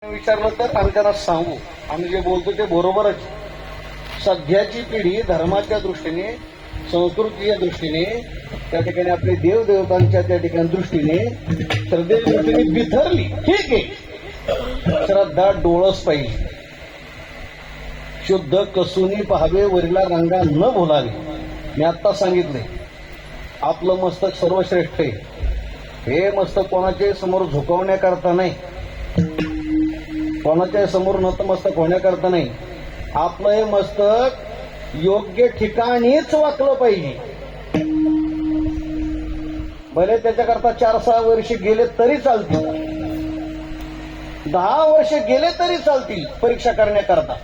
विचारलं तर आम्ही त्यांना सांगू, आम्ही जे बोलतो ते बरोबरच. सध्याची पिढी धर्माच्या दृष्टीने, संस्कृतीच्या दृष्टीने, त्या ठिकाणी आपले देवदेवतांच्या त्या ठिकाणी दृष्टीने, श्रद्धेच्या दृष्टीने बिथरली. ठीक आहे, श्रद्धा डोळस पाहिजे. शुद्ध कसूनी पहावे, वरीला गंगा न बोलावी. मी आत्ता सांगितले, आपलं मस्तक सर्वश्रेष्ठ आहे. हे मस्तक कोणाचे समोर झुकवण्याकरता नाही, कोणाच्या समोर नतमस्तक होण्याकरता नाही. आपलं हे मस्तक योग्य ठिकाणीच वाकलं पाहिजे. भले त्याच्याकरता 4-6 वर्ष गेले तरी चालतील, 10 वर्ष गेले तरी चालतील परीक्षा करण्याकरता.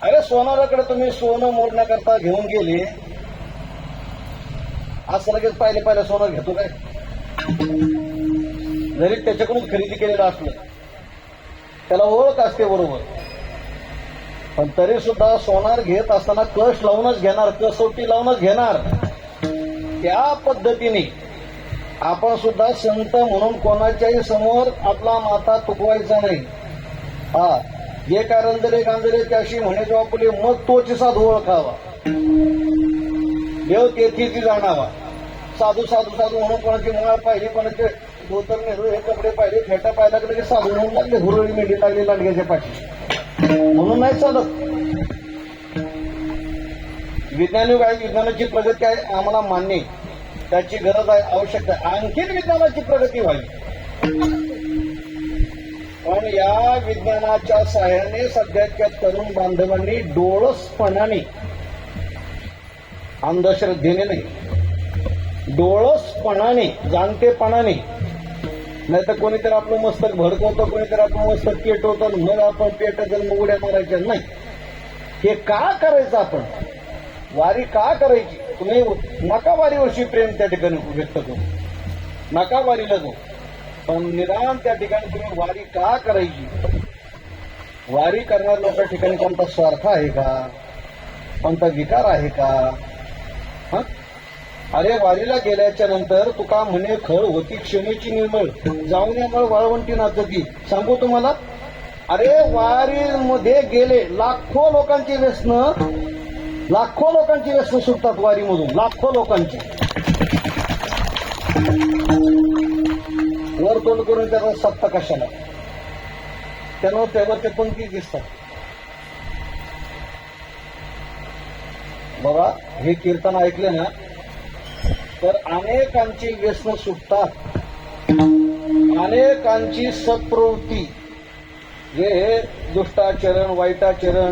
अरे सोनाराकडे तुम्ही सोनं मोडण्याकरता घेऊन गेले, असं लगेच पाहिलं सोनं घेतो काय? जरी त्याच्याकडून खरेदी केलेलं असलं, त्याला ओळख असते बरोबर, पण तरी सुद्धा सोनार घेत असताना कष लावूनच घेणार, कसोटी लावूनच घेणार. त्या पद्धतीने आपण सुद्धा संत म्हणून कोणाच्याही समोर आपला माथा तुकवायचा नाही. हा, जे काय रंजरे गांजरे त्याशी म्हणे आपले मग तोच साधू ओळखावा, देव तेथीच जाणावा. साधू साधू साधू म्हणून कोणाची माळ पाहिली, कोणाचे धोतर नेहरू हे कपडे पाहिले, फेटा पाहिला की साधू म्हणून लागले, हुरळी मेंढी लागली लांडग्याच्या पाठी, म्हणून नाही चालत. विज्ञानिक आहे, विज्ञानाची प्रगती आहे, आम्हाला मान्य, त्याची गरज आहे, आवश्यकता आहे. आणखीन विज्ञानाची प्रगती व्हावी, पण या विज्ञानाच्या सहाय्याने सध्याच्या तरुण बांधवांनी डोळसपणाने, अंधश्रद्धेने नाही, डोळसपणाने, जाणतेपणाने, नाही तर कोणीतरी आपलं मस्तक भडकवतं, कोणीतरी आपलं मस्तक पेटवतं, मग आपण पेटत मग उड्या मारायच्या नाही. हे का करायचं? आपण वारी का करायची? तुम्ही नका वारीवर्षी प्रेम त्या ठिकाणी व्यक्त करू, नका वारीला जाऊ, पण निदान त्या ठिकाणी तुम्ही वारी का करायची? वारी करणाऱ्या लोकांच्या ठिकाणी कोणता स्वार्थ आहे का? कोणता विकार आहे का? हा, अरे वारीला गेल्याच्या नंतर तुका म्हणे खळ होती क्षमेची निर्मळ, जाऊन या मळ वाळवंटी नाचती. सांगू तुम्हाला, अरे वारीमध्ये गेले लाखो लोकांची व्यसन सुटतात वारीमधून, लाखो लोकांची. वर तोंड करून त्याचा सत्ता कशाला? त्यानं त्यावर ते पंक्ती दिसतात. बघा, हे कीर्तन ऐकले ना तर अनेकांची व्यसन सुटतात, अनेकांची सत्प्रवृत्ती, जे दुष्टाचरण, वाईटाचरण,